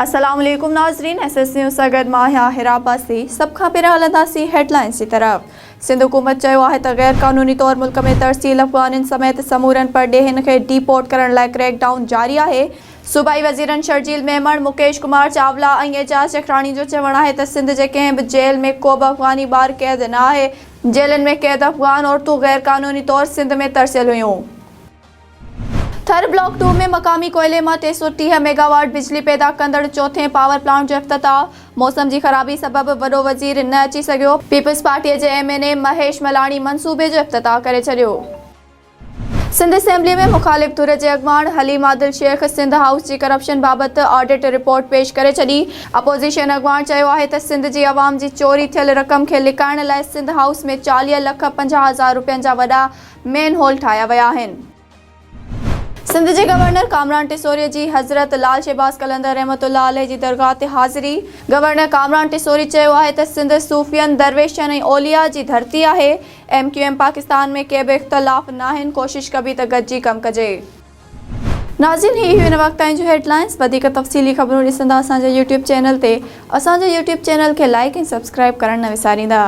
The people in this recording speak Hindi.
अस्सलाम वालेकुम नाज़रीन, SS न्यूज़ सां गॾु मां हैदराबाद से सभ खां पहिरियों हलंदासीं हेडलाइंस की तरफ़। सिंध हुकूमत चयो आहे त गैर क़ानूनी तौर मुल्क में तरसील अफ़गाननि समेत समूरनि परॾेहिनि खे डिपोर्ट करण लाइ क्रैकडाउन जारी आहे। सूबाई वज़ीरनि शर्जील मेमण, मुकेश कुमार चावला ऐं एजाज़ चखराणी जो चवणु आहे त सिंध जे कंहिं बि जेल में को बि अफ़गानी ॿार क़ैद न आहे। जेलनि में क़ैद अफ़गान औरतूं गैर क़ानूनी तौर सिंध में तरसियल हुयूं। थर ब्लॉक 2 में मकामी कोयले मां 330 मेगावाट बिजली पैदा कंदड़ चौथे पावर प्लांट जो इफ्तिताह। मौसम जी ख़राबी सबबि वॾो वज़ीर न अची सघियो। पीपल्स पार्टीअ जे MNA महेश मलाणी मंसूबे जो इफ्तिताह करे छॾियो। सिंध असेंबली में मुखालिफ़ धुर जे अॻवान हलीम आदिल शेख सिंध हाउस जी करप्शन बाबति ऑडिट रिपोर्ट पेश करे छॾी। अपोज़िशन अॻवान चयो आहे त सिंध जी अवाम जी चोरी थियल रक़म खे लिकाइण लाइ सिंध हाउस में 40,50,000 रुपयनि जा वॾा मेन होल ठाहिया विया आहिनि। सिंध जे गवर्नर कामरान टिसोरी जी हज़रत लाल शहबाज़ कलंदर रहमतुल्लाह अलैह जी दरगाह ते हाज़िरी। गवर्नर कामरान टिसोरी चयो आहे त सिंध सूफ़ियन, दरवेशनि ऐं औलिया जी धरती आहे। MQM पाकिस्तान में के बि इख़्तिलाफ़ न आहिनि, कोशिश कबी त गॾिजी कमु कजे। नाज़रीन, ही हुई हिन वक़्त ताईं जो हेडलाइंस। वधीक तफ़सीली ख़बरूं ॾिसंदा असांजे YouTube चैनल ते। असांजे YouTube चैनल खे लाइक ऐं सब्सक्राइब करणु न विसारींदा।